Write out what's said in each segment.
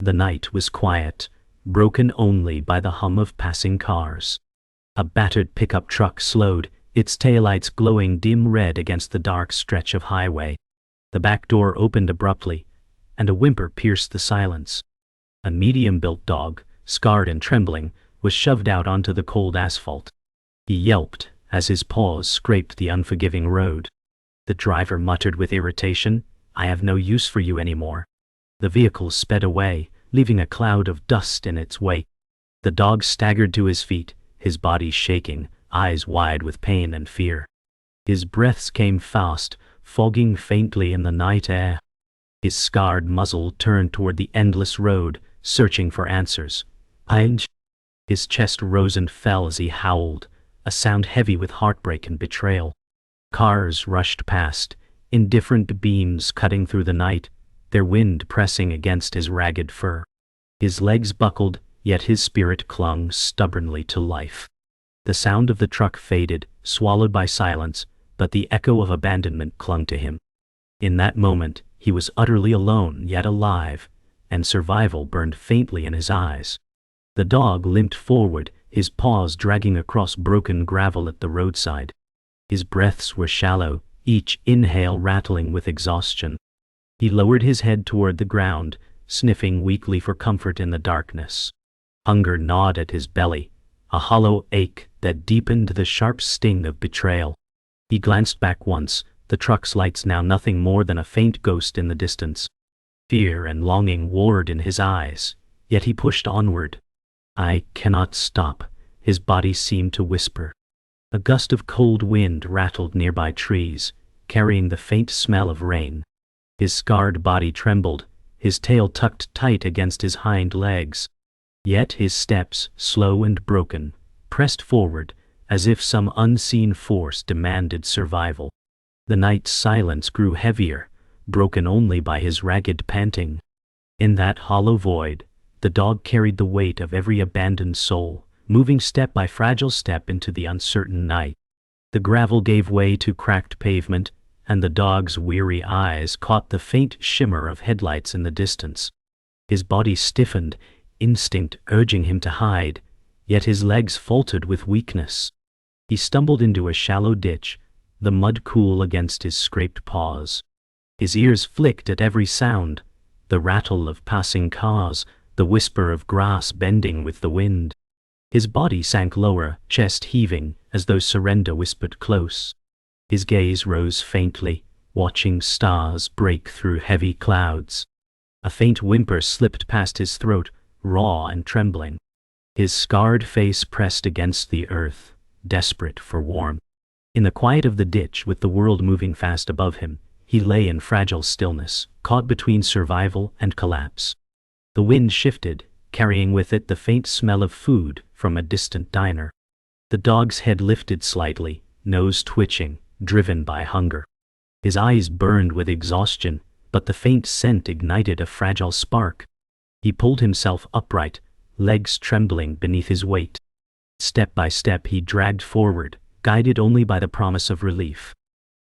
The night was quiet, broken only by the hum of passing cars. A battered pickup truck slowed, its taillights glowing dim red against the dark stretch of highway. The back door opened abruptly, and a whimper pierced the silence. A medium-built dog, scarred and trembling, was shoved out onto the cold asphalt. He yelped as his paws scraped the unforgiving road. The driver muttered with irritation, "I have no use for you anymore." The vehicle sped away, leaving a cloud of dust in its wake. The dog staggered to his feet, his body shaking, eyes wide with pain and fear. His breaths came fast, fogging faintly in the night air. His scarred muzzle turned toward the endless road, searching for answers. His chest rose and fell as he howled, a sound heavy with heartbreak and betrayal. Cars rushed past, indifferent beams cutting through the night, their wind pressing against his ragged fur. His legs buckled, yet his spirit clung stubbornly to life. The sound of the truck faded, swallowed by silence, but the echo of abandonment clung to him. In that moment, he was utterly alone yet alive, and survival burned faintly in his eyes. The dog limped forward, his paws dragging across broken gravel at the roadside. His breaths were shallow, each inhale rattling with exhaustion. He lowered his head toward the ground, sniffing weakly for comfort in the darkness. Hunger gnawed at his belly, a hollow ache that deepened the sharp sting of betrayal. He glanced back once, the truck's lights now nothing more than a faint ghost in the distance. Fear and longing warred in his eyes, yet he pushed onward. "I cannot stop," his body seemed to whisper. A gust of cold wind rattled nearby trees, carrying the faint smell of rain. His scarred body trembled, his tail tucked tight against his hind legs. Yet his steps, slow and broken, pressed forward, as if some unseen force demanded survival. The night's silence grew heavier, broken only by his ragged panting. In that hollow void, the dog carried the weight of every abandoned soul, moving step by fragile step into the uncertain night. The gravel gave way to cracked pavement, and the dog's weary eyes caught the faint shimmer of headlights in the distance. His body stiffened, instinct urging him to hide, yet his legs faltered with weakness. He stumbled into a shallow ditch, the mud cool against his scraped paws. His ears flicked at every sound, the rattle of passing cars, the whisper of grass bending with the wind. His body sank lower, chest heaving, as though surrender whispered close. His gaze rose faintly, watching stars break through heavy clouds. A faint whimper slipped past his throat, raw and trembling. His scarred face pressed against the earth, desperate for warmth. In the quiet of the ditch, with the world moving fast above him, he lay in fragile stillness, caught between survival and collapse. The wind shifted, carrying with it the faint smell of food from a distant diner. The dog's head lifted slightly, nose twitching, driven by hunger. His eyes burned with exhaustion, but the faint scent ignited a fragile spark. He pulled himself upright, legs trembling beneath his weight. Step by step he dragged forward, guided only by the promise of relief.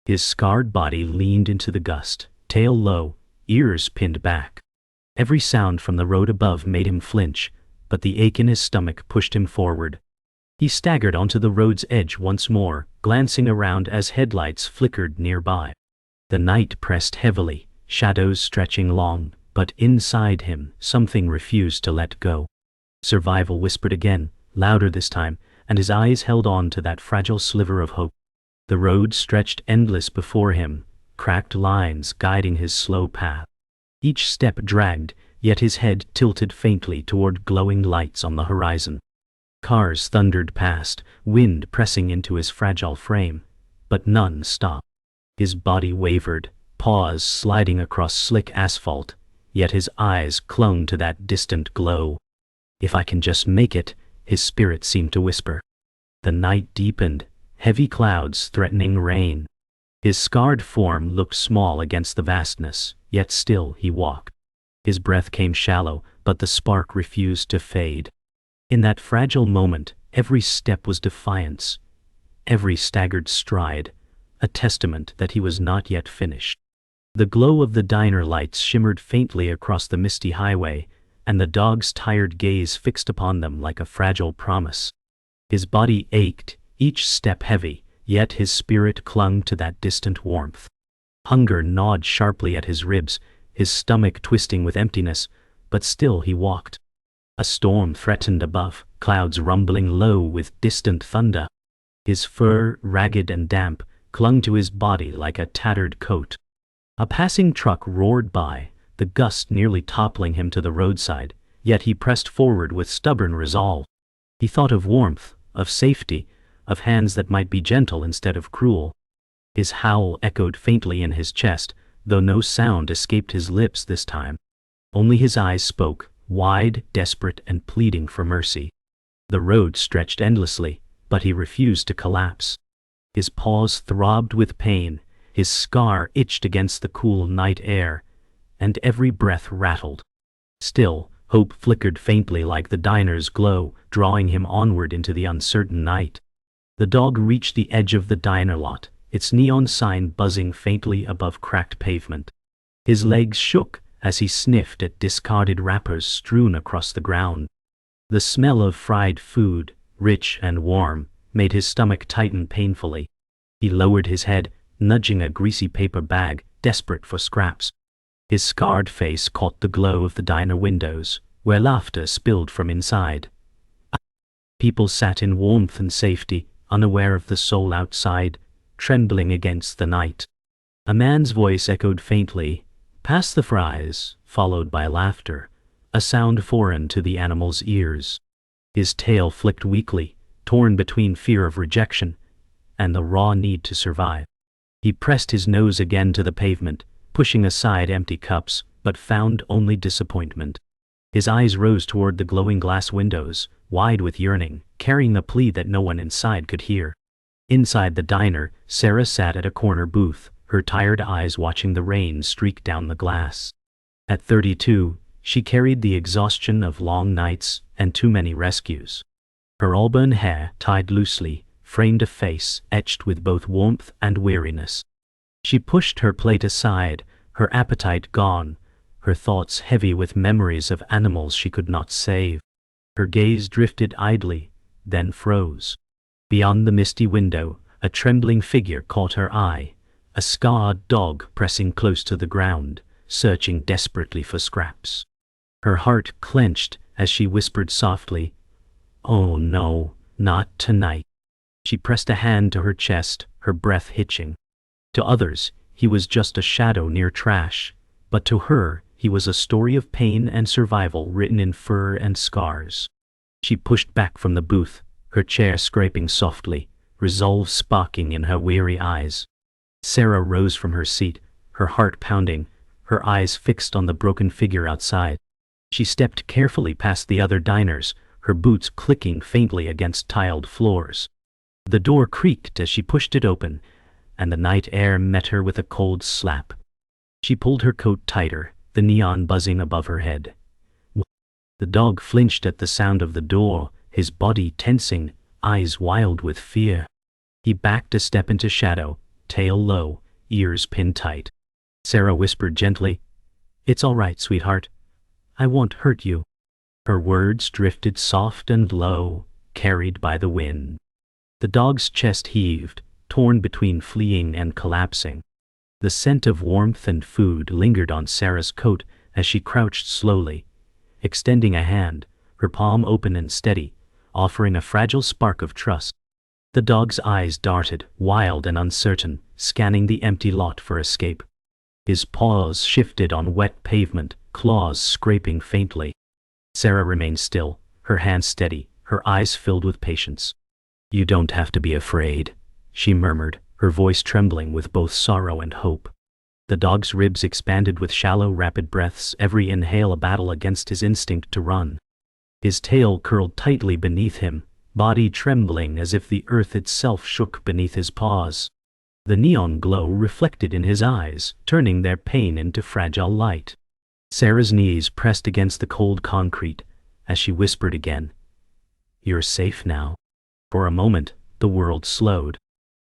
His scarred body leaned into the gust, tail low, ears pinned back. Every sound from the road above made him flinch, but the ache in his stomach pushed him forward. He staggered onto the road's edge once more, glancing around as headlights flickered nearby. The night pressed heavily, shadows stretching long, but inside him something refused to let go. Survival whispered again, louder this time, and his eyes held on to that fragile sliver of hope. The road stretched endless before him, cracked lines guiding his slow path. Each step dragged, yet his head tilted faintly toward glowing lights on the horizon. Cars thundered past, wind pressing into his fragile frame, but none stopped. His body wavered, paws sliding across slick asphalt, yet his eyes clung to that distant glow. "If I can just make it," his spirit seemed to whisper. The night deepened, heavy clouds threatening rain. His scarred form looked small against the vastness, yet still he walked. His breath came shallow, but the spark refused to fade. In that fragile moment, every step was defiance, every staggered stride, a testament that he was not yet finished. The glow of the diner lights shimmered faintly across the misty highway, and the dog's tired gaze fixed upon them like a fragile promise. His body ached, each step heavy, yet his spirit clung to that distant warmth. Hunger gnawed sharply at his ribs, his stomach twisting with emptiness, but still he walked. A storm threatened above, clouds rumbling low with distant thunder. His fur, ragged and damp, clung to his body like a tattered coat. A passing truck roared by, the gust nearly toppling him to the roadside, yet he pressed forward with stubborn resolve. He thought of warmth, of safety, of hands that might be gentle instead of cruel. His howl echoed faintly in his chest, though no sound escaped his lips this time. Only his eyes spoke, wide, desperate, and pleading for mercy. The road stretched endlessly, but he refused to collapse. His paws throbbed with pain, his scar itched against the cool night air, and every breath rattled. Still, hope flickered faintly like the diner's glow, drawing him onward into the uncertain night. The dog reached the edge of the diner lot, its neon sign buzzing faintly above cracked pavement. His legs shook as he sniffed at discarded wrappers strewn across the ground. The smell of fried food, rich and warm, made his stomach tighten painfully. He lowered his head, nudging a greasy paper bag, desperate for scraps. His scarred face caught the glow of the diner windows, where laughter spilled from inside. People sat in warmth and safety, unaware of the soul outside, trembling against the night. A man's voice echoed faintly, "Pass the fries," followed by laughter, a sound foreign to the animal's ears. His tail flicked weakly, torn between fear of rejection and the raw need to survive. He pressed his nose again to the pavement, pushing aside empty cups, but found only disappointment. His eyes rose toward the glowing glass windows, wide with yearning, carrying a plea that no one inside could hear. Inside the diner, Sarah sat at a corner booth, her tired eyes watching the rain streak down the glass. At 32, she carried the exhaustion of long nights and too many rescues. Her auburn hair, tied loosely, framed a face etched with both warmth and weariness. She pushed her plate aside, her appetite gone, her thoughts heavy with memories of animals she could not save. Her gaze drifted idly, then froze. Beyond the misty window, a trembling figure caught her eye, a scarred dog pressing close to the ground, searching desperately for scraps. Her heart clenched as she whispered softly, "Oh no, not tonight." She pressed a hand to her chest, her breath hitching. To others, he was just a shadow near trash, but to her, he was a story of pain and survival written in fur and scars. She pushed back from the booth, her chair scraping softly, resolve sparking in her weary eyes. Sarah rose from her seat, her heart pounding, her eyes fixed on the broken figure outside. She stepped carefully past the other diners, her boots clicking faintly against tiled floors. The door creaked as she pushed it open, and the night air met her with a cold slap. She pulled her coat tighter, the neon buzzing above her head. The dog flinched at the sound of the door, his body tensing, eyes wild with fear. He backed a step into shadow, tail low, ears pinned tight. Sarah whispered gently, "It's all right, sweetheart. I won't hurt you." Her words drifted soft and low, carried by the wind. The dog's chest heaved, torn between fleeing and collapsing. The scent of warmth and food lingered on Sarah's coat as she crouched slowly, extending a hand, her palm open and steady, offering a fragile spark of trust. The dog's eyes darted, wild and uncertain, scanning the empty lot for escape. His paws shifted on wet pavement, claws scraping faintly. Sarah remained still, her hands steady, her eyes filled with patience. "You don't have to be afraid," she murmured, her voice trembling with both sorrow and hope. The dog's ribs expanded with shallow, rapid breaths, every inhale a battle against his instinct to run. His tail curled tightly beneath him, body trembling as if the earth itself shook beneath his paws. The neon glow reflected in his eyes, turning their pain into fragile light. Sarah's knees pressed against the cold concrete as she whispered again, "You're safe now." For a moment, the world slowed.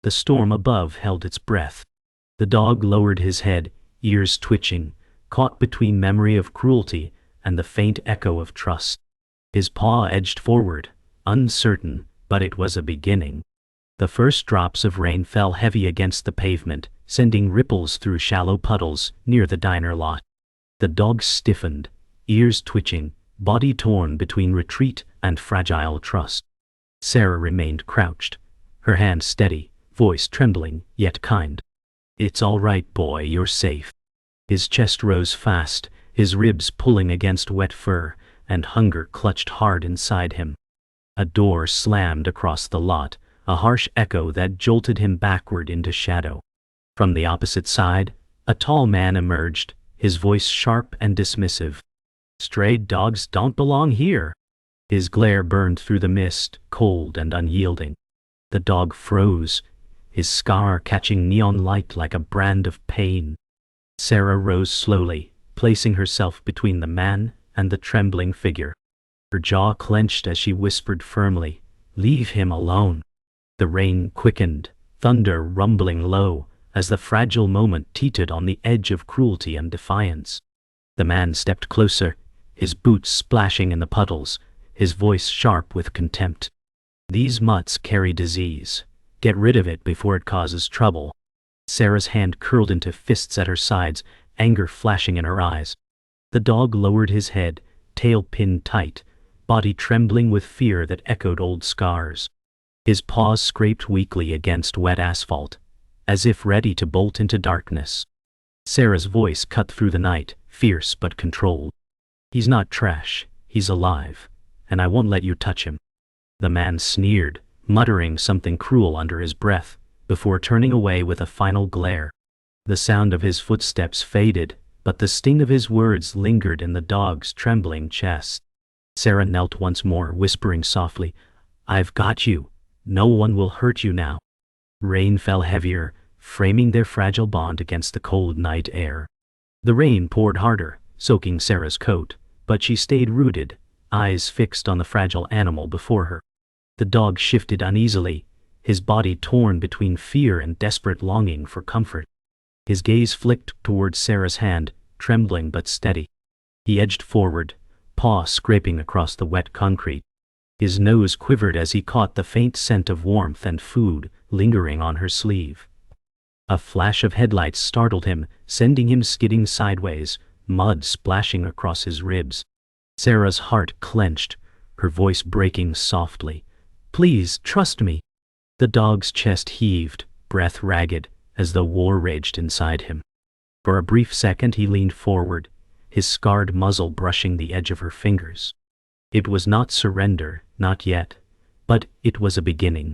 The storm above held its breath. The dog lowered his head, ears twitching, caught between memory of cruelty and the faint echo of trust. His paw edged forward, uncertain, but it was a beginning. The first drops of rain fell heavy against the pavement, sending ripples through shallow puddles near the diner lot. The dog stiffened, ears twitching, body torn between retreat and fragile trust. Sarah remained crouched, her hand steady, voice trembling, yet kind. "It's all right, boy, you're safe." His chest rose fast, his ribs pulling against wet fur, and hunger clutched hard inside him. A door slammed across the lot, a harsh echo that jolted him backward into shadow. From the opposite side, a tall man emerged, his voice sharp and dismissive. "Stray dogs don't belong here." His glare burned through the mist, cold and unyielding. The dog froze, his scar catching neon light like a brand of pain. Sarah rose slowly, placing herself between the man and the trembling figure. Her jaw clenched as she whispered firmly, "Leave him alone." The rain quickened, thunder rumbling low, as the fragile moment teetered on the edge of cruelty and defiance. The man stepped closer, his boots splashing in the puddles, his voice sharp with contempt. "These mutts carry disease. Get rid of it before it causes trouble." Sarah's hand curled into fists at her sides, anger flashing in her eyes. The dog lowered his head, tail pinned tight, body trembling with fear that echoed old scars. His paws scraped weakly against wet asphalt, as if ready to bolt into darkness. Sarah's voice cut through the night, fierce but controlled. "He's not trash, he's alive, and I won't let you touch him." The man sneered, muttering something cruel under his breath, before turning away with a final glare. The sound of his footsteps faded, but the sting of his words lingered in the dog's trembling chest. Sarah knelt once more, whispering softly, "I've got you. No one will hurt you now." Rain fell heavier, framing their fragile bond against the cold night air. The rain poured harder, soaking Sarah's coat, but she stayed rooted, eyes fixed on the fragile animal before her. The dog shifted uneasily, his body torn between fear and desperate longing for comfort. His gaze flicked toward Sarah's hand, trembling but steady. He edged forward, paw scraping across the wet concrete. His nose quivered as he caught the faint scent of warmth and food lingering on her sleeve. A flash of headlights startled him, sending him skidding sideways, mud splashing across his ribs. Sarah's heart clenched, her voice breaking softly. "Please, trust me." The dog's chest heaved, breath ragged, as though war raged inside him. For a brief second he leaned forward, his scarred muzzle brushing the edge of her fingers. It was not surrender, not yet, but it was a beginning.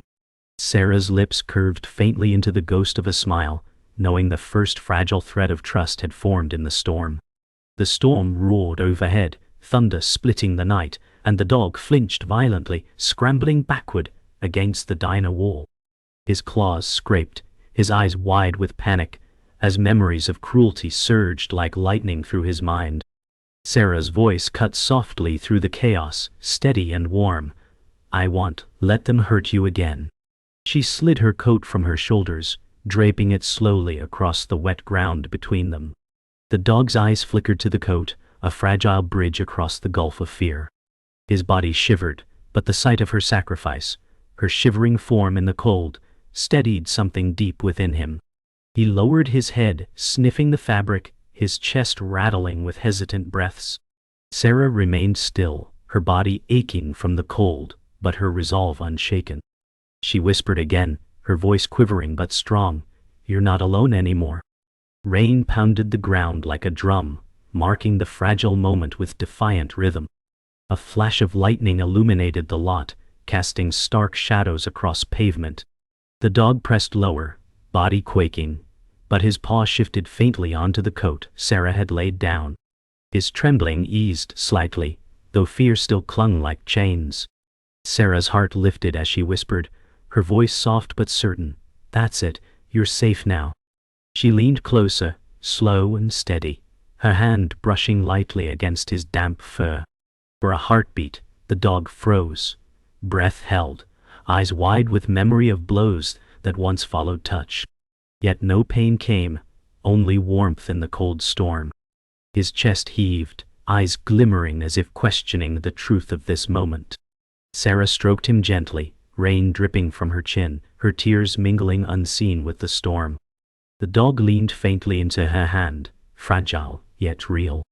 Sarah's lips curved faintly into the ghost of a smile, knowing the first fragile thread of trust had formed in the storm. The storm roared overhead, thunder splitting the night, and the dog flinched violently, scrambling backward against the diner wall. His claws scraped, his eyes wide with panic, as memories of cruelty surged like lightning through his mind. Sarah's voice cut softly through the chaos, steady and warm. "I won't let them hurt you again." She slid her coat from her shoulders, draping it slowly across the wet ground between them. The dog's eyes flickered to the coat, a fragile bridge across the gulf of fear. His body shivered, but the sight of her sacrifice, her shivering form in the cold, steadied something deep within him. He lowered his head, sniffing the fabric, his chest rattling with hesitant breaths. Sarah remained still, her body aching from the cold, but her resolve unshaken. She whispered again, her voice quivering but strong, "You're not alone anymore." Rain pounded the ground like a drum, marking the fragile moment with defiant rhythm. A flash of lightning illuminated the lot, casting stark shadows across pavement. The dog pressed lower, body quaking, but his paw shifted faintly onto the coat Sarah had laid down. His trembling eased slightly, though fear still clung like chains. Sarah's heart lifted as she whispered, her voice soft but certain, "That's it, you're safe now." She leaned closer, slow and steady, her hand brushing lightly against his damp fur. For a heartbeat, the dog froze, breath held, eyes wide with memory of blows that once followed touch. Yet no pain came, only warmth in the cold storm. His chest heaved, eyes glimmering as if questioning the truth of this moment. Sarah stroked him gently, rain dripping from her chin, her tears mingling unseen with the storm. The dog leaned faintly into her hand, fragile, yet real.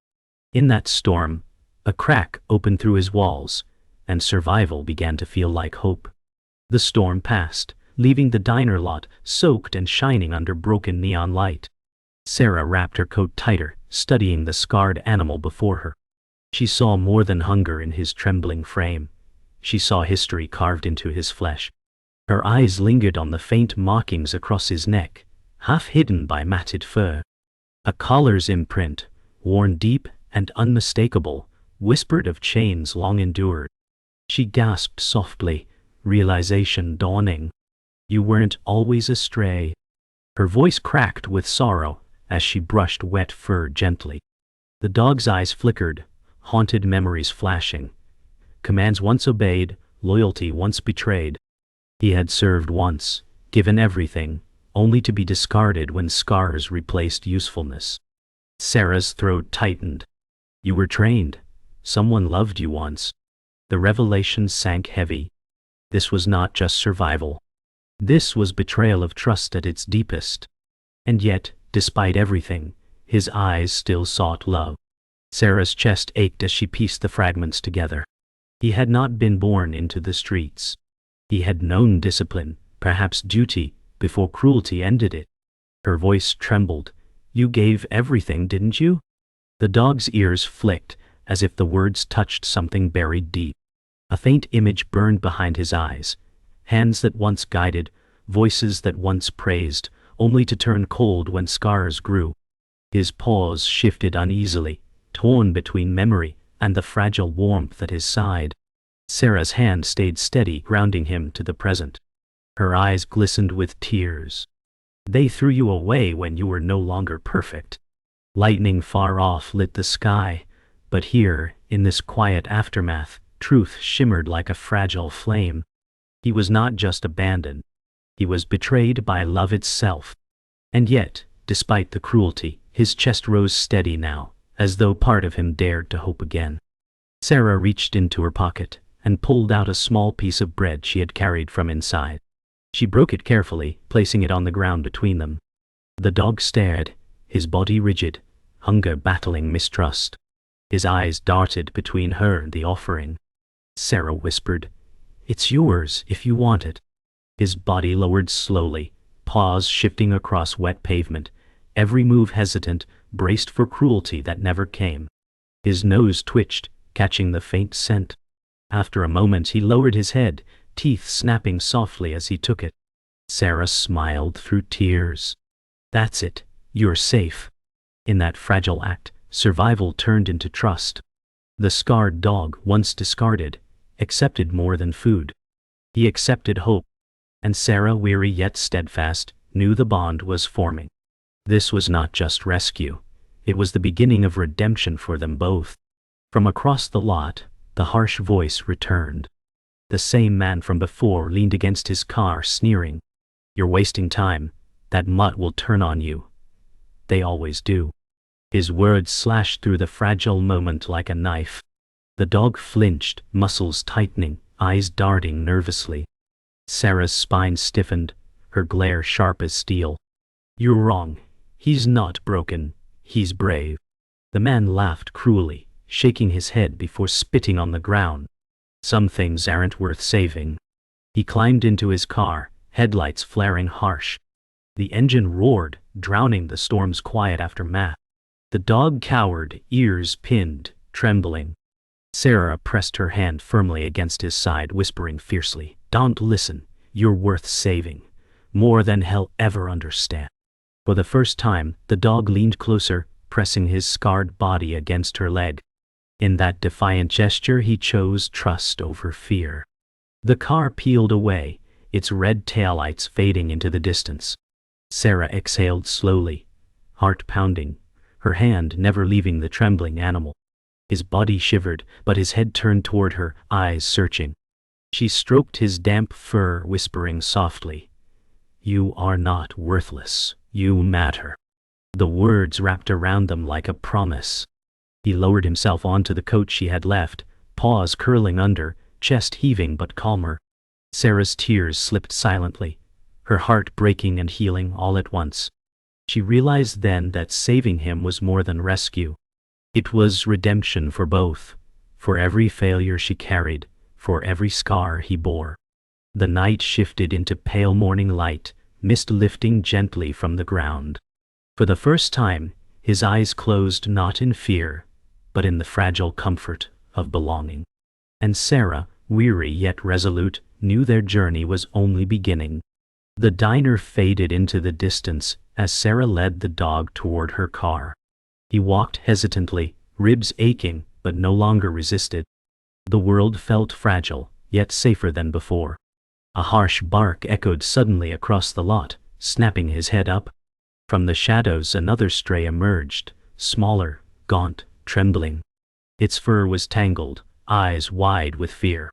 In that storm, a crack opened through his walls, and survival began to feel like hope. The storm passed, leaving the diner lot soaked and shining under broken neon light. Sarah wrapped her coat tighter, studying the scarred animal before her. She saw more than hunger in his trembling frame. She saw history carved into his flesh. Her eyes lingered on the faint markings across his neck, half hidden by matted fur. A collar's imprint, worn deep and unmistakable, whispered of chains long endured. She gasped softly, realization dawning. You weren't always a stray. Her voice cracked with sorrow as she brushed wet fur gently. The dog's eyes flickered, haunted memories flashing. Commands once obeyed, loyalty once betrayed. He had served once, given everything, only to be discarded when scars replaced usefulness. Sarah's throat tightened. You were trained. Someone loved you once. The revelation sank heavy. This was not just survival. This was betrayal of trust at its deepest. And yet, despite everything, his eyes still sought love. Sarah's chest ached as she pieced the fragments together. He had not been born into the streets. He had known discipline, perhaps duty, before cruelty ended it. Her voice trembled. You gave everything, didn't you? The dog's ears flicked, as if the words touched something buried deep. A faint image burned behind his eyes. Hands that once guided, voices that once praised, only to turn cold when scars grew. His paws shifted uneasily, torn between memory and the fragile warmth at his side. Sarah's hand stayed steady, grounding him to the present. Her eyes glistened with tears. They threw you away when you were no longer perfect. Lightning far off lit the sky, but here, in this quiet aftermath, truth shimmered like a fragile flame. He was not just abandoned. He was betrayed by love itself. And yet, despite the cruelty, his chest rose steady now, as though part of him dared to hope again. Sarah reached into her pocket and pulled out a small piece of bread she had carried from inside. She broke it carefully, placing it on the ground between them. The dog stared, his body rigid, hunger battling mistrust. His eyes darted between her and the offering. Sarah whispered, "It's yours if you want it." His body lowered slowly, paws shifting across wet pavement, every move hesitant, braced for cruelty that never came. His nose twitched, catching the faint scent. After a moment he lowered his head, teeth snapping softly as he took it. Sarah smiled through tears. That's it, you're safe. In that fragile act, survival turned into trust. The scarred dog, once discarded, accepted more than food. He accepted hope. And Sarah, weary yet steadfast, knew the bond was forming. This was not just rescue. It was the beginning of redemption for them both. From across the lot, the harsh voice returned. The same man from before leaned against his car, sneering. You're wasting time. That mutt will turn on you. They always do. His words slashed through the fragile moment like a knife. The dog flinched, muscles tightening, eyes darting nervously. Sarah's spine stiffened, her glare sharp as steel. You're wrong. He's not broken. He's brave. The man laughed cruelly, shaking his head before spitting on the ground. Some things aren't worth saving. He climbed into his car, headlights flaring harsh. The engine roared, drowning the storm's quiet aftermath. The dog cowered, ears pinned, trembling. Sarah pressed her hand firmly against his side, whispering fiercely, "Don't listen. You're worth saving. More than he'll ever understand." For the first time, the dog leaned closer, pressing his scarred body against her leg. In that defiant gesture he chose trust over fear. The car peeled away, its red taillights fading into the distance. Sarah exhaled slowly, heart pounding, her hand never leaving the trembling animal. His body shivered, but his head turned toward her, eyes searching. She stroked his damp fur, whispering softly, "You are not worthless. You matter." The words wrapped around them like a promise. He lowered himself onto the coat she had left, paws curling under, chest heaving but calmer. Sarah's tears slipped silently, her heart breaking and healing all at once. She realized then that saving him was more than rescue. It was redemption for both, for every failure she carried, for every scar he bore. The night shifted into pale morning light, mist lifting gently from the ground. For the first time, his eyes closed not in fear, but in the fragile comfort of belonging. And Sarah, weary yet resolute, knew their journey was only beginning. The diner faded into the distance as Sarah led the dog toward her car. He walked hesitantly, ribs aching, but no longer resisted. The world felt fragile, yet safer than before. A harsh bark echoed suddenly across the lot, snapping his head up. From the shadows another stray emerged, smaller, gaunt, trembling. Its fur was tangled, eyes wide with fear.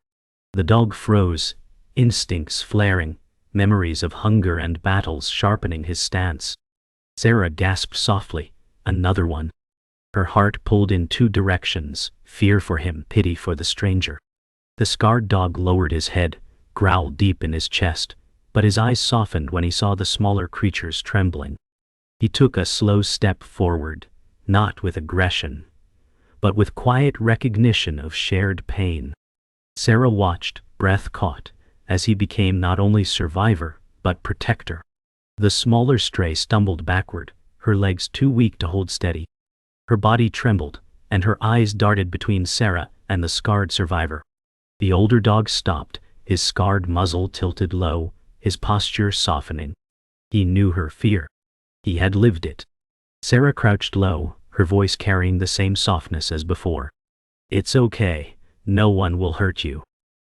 The dog froze, instincts flaring, memories of hunger and battles sharpening his stance. Sarah gasped softly, another one. Her heart pulled in two directions, fear for him, pity for the stranger. The scarred dog lowered his head, growled deep in his chest, but his eyes softened when he saw the smaller creatures trembling. He took a slow step forward, not with aggression, but with quiet recognition of shared pain. Sarah watched, breath caught, as he became not only survivor, but protector. The smaller stray stumbled backward, her legs too weak to hold steady. Her body trembled, and her eyes darted between Sarah and the scarred survivor. The older dog stopped, his scarred muzzle tilted low, his posture softening. He knew her fear. He had lived it. Sarah crouched low, her voice carrying the same softness as before. "It's okay. No one will hurt you."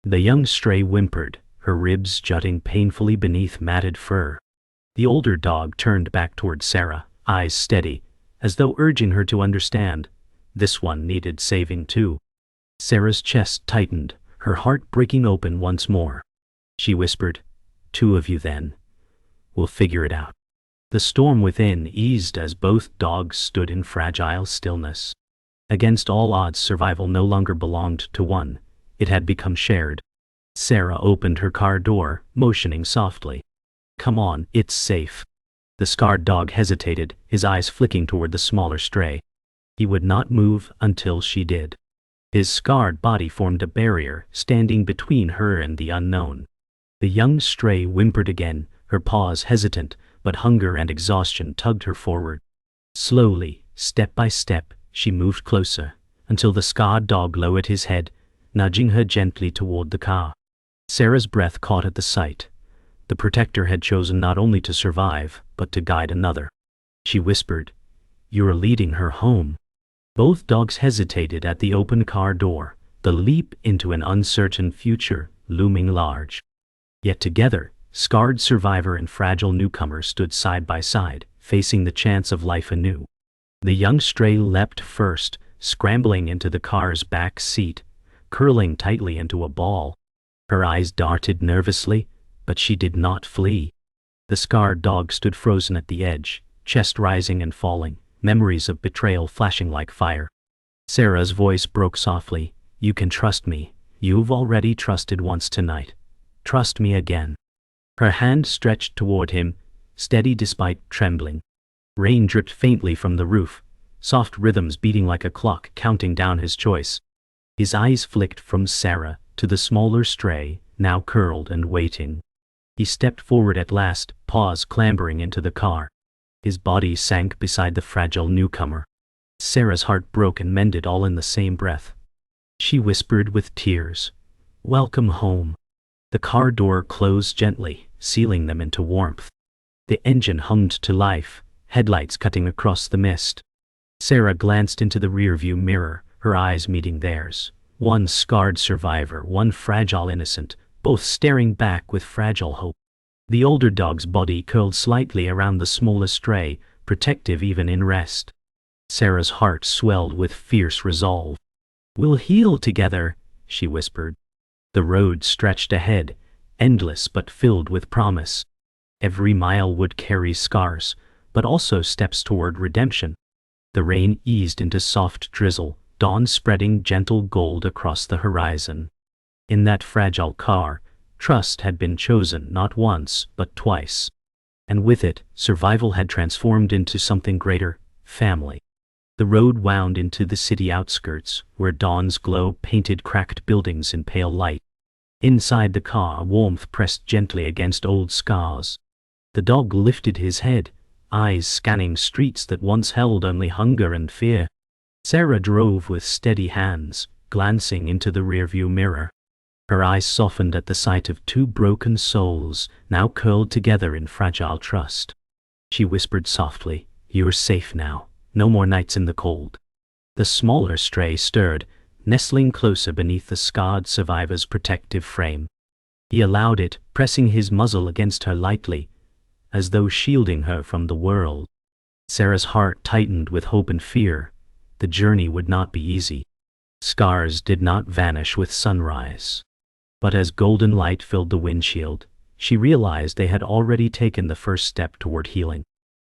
The young stray whimpered, her ribs jutting painfully beneath matted fur. The older dog turned back toward Sarah, eyes steady, as though urging her to understand. This one needed saving too. Sarah's chest tightened, her heart breaking open once more. She whispered, "Two of you then. We'll figure it out." The storm within eased as both dogs stood in fragile stillness. Against all odds, survival no longer belonged to one. It had become shared. Sarah opened her car door, motioning softly. "Come on, it's safe." The scarred dog hesitated, his eyes flicking toward the smaller stray. He would not move until she did. His scarred body formed a barrier, standing between her and the unknown. The young stray whimpered again, her paws hesitant, but hunger and exhaustion tugged her forward. Slowly, step by step, she moved closer, until the scarred dog lowered his head, nudging her gently toward the car. Sarah's breath caught at the sight. The protector had chosen not only to survive, but to guide another. She whispered, "You're leading her home." Both dogs hesitated at the open car door, the leap into an uncertain future looming large. Yet together, scarred survivor and fragile newcomer stood side by side, facing the chance of life anew. The young stray leapt first, scrambling into the car's back seat, curling tightly into a ball. Her eyes darted nervously, but she did not flee. The scarred dog stood frozen at the edge, chest rising and falling, memories of betrayal flashing like fire. Sarah's voice broke softly, "You can trust me. You've already trusted once tonight. Trust me again." Her hand stretched toward him, steady despite trembling. Rain dripped faintly from the roof, soft rhythms beating like a clock counting down his choice. His eyes flicked from Sarah to the smaller stray, now curled and waiting. He stepped forward at last, paws clambering into the car. His body sank beside the fragile newcomer. Sarah's heart broke and mended all in the same breath. She whispered with tears, "Welcome home." The car door closed gently, sealing them into warmth. The engine hummed to life, headlights cutting across the mist. Sarah glanced into the rearview mirror, her eyes meeting theirs. One scarred survivor, one fragile innocent, both staring back with fragile hope. The older dog's body curled slightly around the smaller stray, protective even in rest. Sarah's heart swelled with fierce resolve. "We'll heal together," she whispered. The road stretched ahead, endless but filled with promise. Every mile would carry scars, but also steps toward redemption. The rain eased into soft drizzle, dawn spreading gentle gold across the horizon. In that fragile car, trust had been chosen not once, but twice. And with it, survival had transformed into something greater: family. The road wound into the city outskirts, where dawn's glow painted cracked buildings in pale light. Inside the car, warmth pressed gently against old scars. The dog lifted his head, eyes scanning streets that once held only hunger and fear. Sarah drove with steady hands, glancing into the rearview mirror. Her eyes softened at the sight of two broken souls, now curled together in fragile trust. She whispered softly, "You're safe now. No more nights in the cold." The smaller stray stirred, nestling closer beneath the scarred survivor's protective frame. He allowed it, pressing his muzzle against her lightly, as though shielding her from the world. Sarah's heart tightened with hope and fear. The journey would not be easy. Scars did not vanish with sunrise. But as golden light filled the windshield, she realized they had already taken the first step toward healing.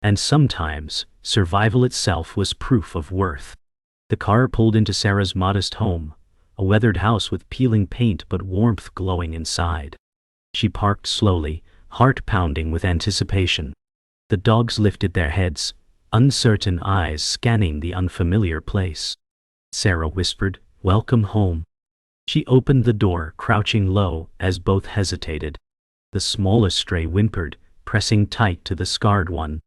And sometimes, survival itself was proof of worth. The car pulled into Sarah's modest home, a weathered house with peeling paint but warmth glowing inside. She parked slowly, heart pounding with anticipation. The dogs lifted their heads, uncertain eyes scanning the unfamiliar place. Sarah whispered, "Welcome home." She opened the door, crouching low, as both hesitated. The smallest stray whimpered, pressing tight to the scarred one.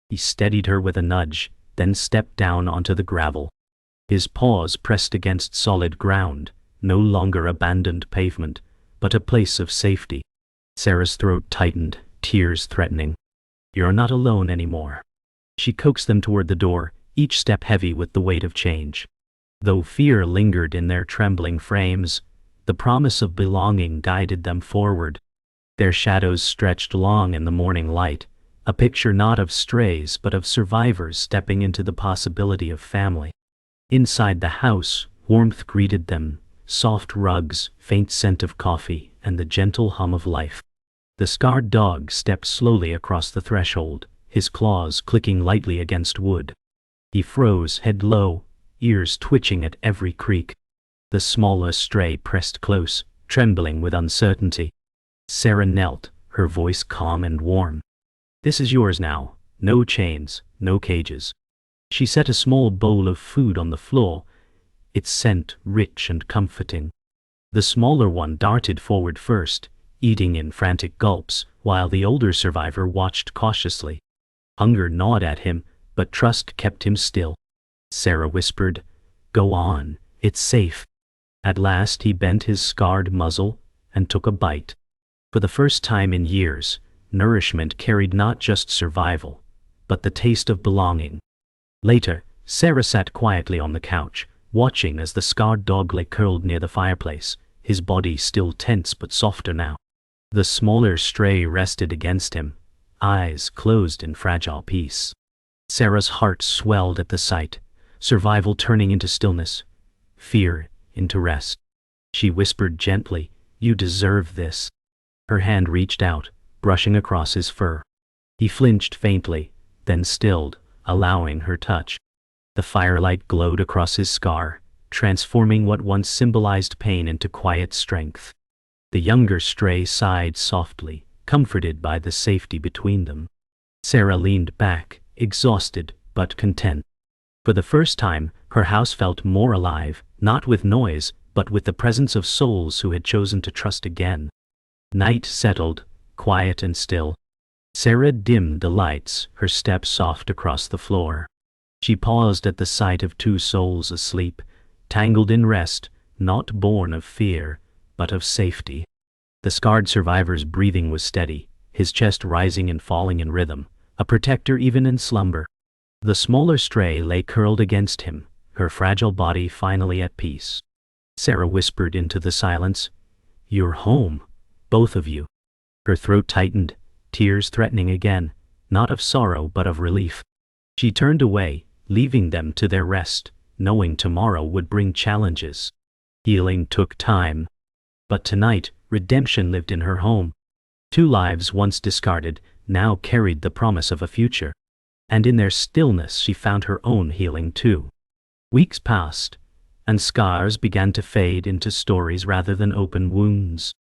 He steadied her with a nudge, then stepped down onto the gravel. His paws pressed against solid ground, no longer abandoned pavement, but a place of safety. Sarah's throat tightened, tears threatening. "You're not alone anymore." She coaxed them toward the door, each step heavy with the weight of change. Though fear lingered in their trembling frames, the promise of belonging guided them forward. Their shadows stretched long in the morning light, a picture not of strays but of survivors stepping into the possibility of family. Inside the house, warmth greeted them, soft rugs, faint scent of coffee, and the gentle hum of life. The scarred dog stepped slowly across the threshold, his claws clicking lightly against wood. He froze, head low, ears twitching at every creak. The smaller stray pressed close, trembling with uncertainty. Sarah knelt, her voice calm and warm. "This is yours now. No chains, no cages." She set a small bowl of food on the floor, its scent rich and comforting. The smaller one darted forward first, eating in frantic gulps, while the older survivor watched cautiously. Hunger gnawed at him, but trust kept him still. Sarah whispered, "Go on, it's safe." At last he bent his scarred muzzle and took a bite. For the first time in years, nourishment carried not just survival, but the taste of belonging. Later, Sarah sat quietly on the couch, watching as the scarred dog lay curled near the fireplace, his body still tense but softer now. The smaller stray rested against him, eyes closed in fragile peace. Sarah's heart swelled at the sight, survival turning into stillness, fear into rest. She whispered gently, "You deserve this." Her hand reached out, brushing across his fur. He flinched faintly, then stilled, allowing her touch. The firelight glowed across his scar, transforming what once symbolized pain into quiet strength. The younger stray sighed softly, comforted by the safety between them. Sarah leaned back, exhausted but content. For the first time, her house felt more alive, not with noise, but with the presence of souls who had chosen to trust again. Night settled, quiet and still. Sarah dimmed the lights, her steps soft across the floor. She paused at the sight of two souls asleep, tangled in rest, not born of fear, but of safety. The scarred survivor's breathing was steady, his chest rising and falling in rhythm, a protector even in slumber. The smaller stray lay curled against him, her fragile body finally at peace. Sarah whispered into the silence, "You're home, both of you." Her throat tightened, tears threatening again, not of sorrow but of relief. She turned away, leaving them to their rest, knowing tomorrow would bring challenges. Healing took time. But tonight, redemption lived in her home. Two lives once discarded, now carried the promise of a future. and in their stillness she found her own healing too. Weeks passed, and scars began to fade into stories rather than open wounds.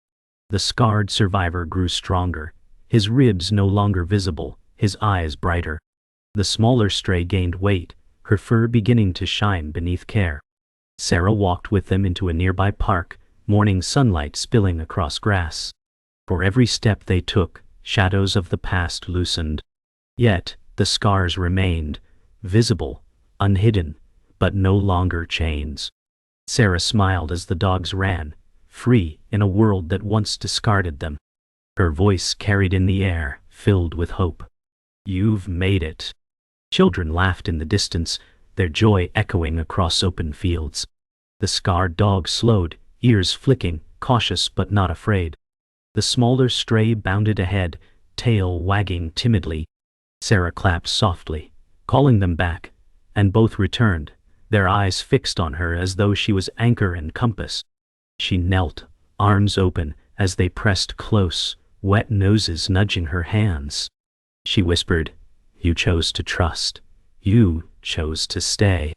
The scarred survivor grew stronger, his ribs no longer visible, his eyes brighter. The smaller stray gained weight, her fur beginning to shine beneath care. Sarah walked with them into a nearby park, morning sunlight spilling across grass. For every step they took, shadows of the past loosened. Yet, the scars remained, visible, unhidden, but no longer chains. Sarah smiled as the dogs ran, free in a world that once discarded them. Her voice carried in the air, filled with hope. "You've made it." Children laughed in the distance, their joy echoing across open fields. The scarred dog slowed, ears flicking, cautious but not afraid. The smaller stray bounded ahead, tail wagging timidly. Sarah clapped softly, calling them back, and both returned, their eyes fixed on her as though she was anchor and compass. She knelt, arms open, as they pressed close, wet noses nudging her hands. She whispered, "You chose to trust. You chose to stay."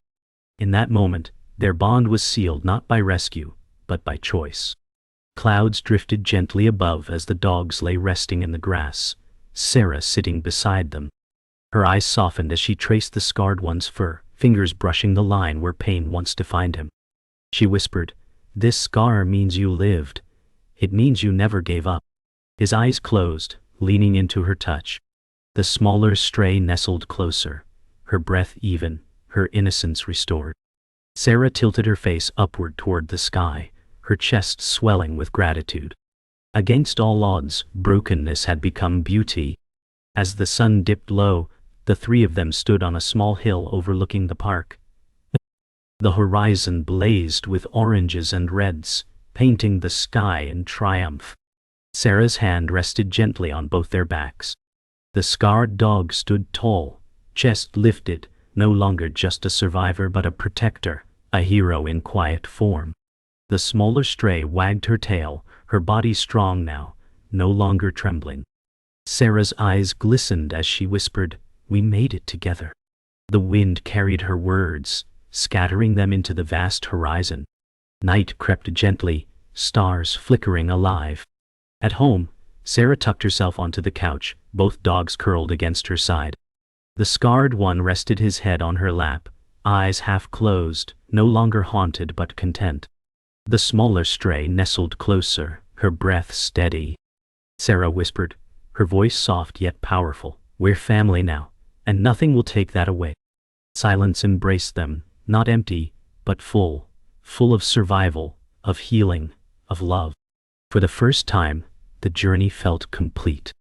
In that moment, their bond was sealed not by rescue, but by choice. Clouds drifted gently above as the dogs lay resting in the grass, Sarah sitting beside them. Her eyes softened as she traced the scarred one's fur, fingers brushing the line where pain once defined him. She whispered, "This scar means you lived. It means you never gave up." His eyes closed, leaning into her touch. The smaller stray nestled closer, her breath even, her innocence restored. Sarah tilted her face upward toward the sky, her chest swelling with gratitude. Against all odds, brokenness had become beauty. As the sun dipped low, the three of them stood on a small hill overlooking the park. The horizon blazed with oranges and reds, painting the sky in triumph. Sarah's hand rested gently on both their backs. The scarred dog stood tall, chest lifted, no longer just a survivor but a protector, a hero in quiet form. The smaller stray wagged her tail, her body strong now, no longer trembling. Sarah's eyes glistened as she whispered, "We made it together." The wind carried her words, scattering them into the vast horizon. Night crept gently, stars flickering alive. At home, Sarah tucked herself onto the couch, both dogs curled against her side. The scarred one rested his head on her lap, eyes half closed, no longer haunted but content. The smaller stray nestled closer, her breath steady. Sarah whispered, her voice soft yet powerful, "We're family now, and nothing will take that away." Silence embraced them, not empty, but full of survival, of healing, of love. For the first time, the journey felt complete.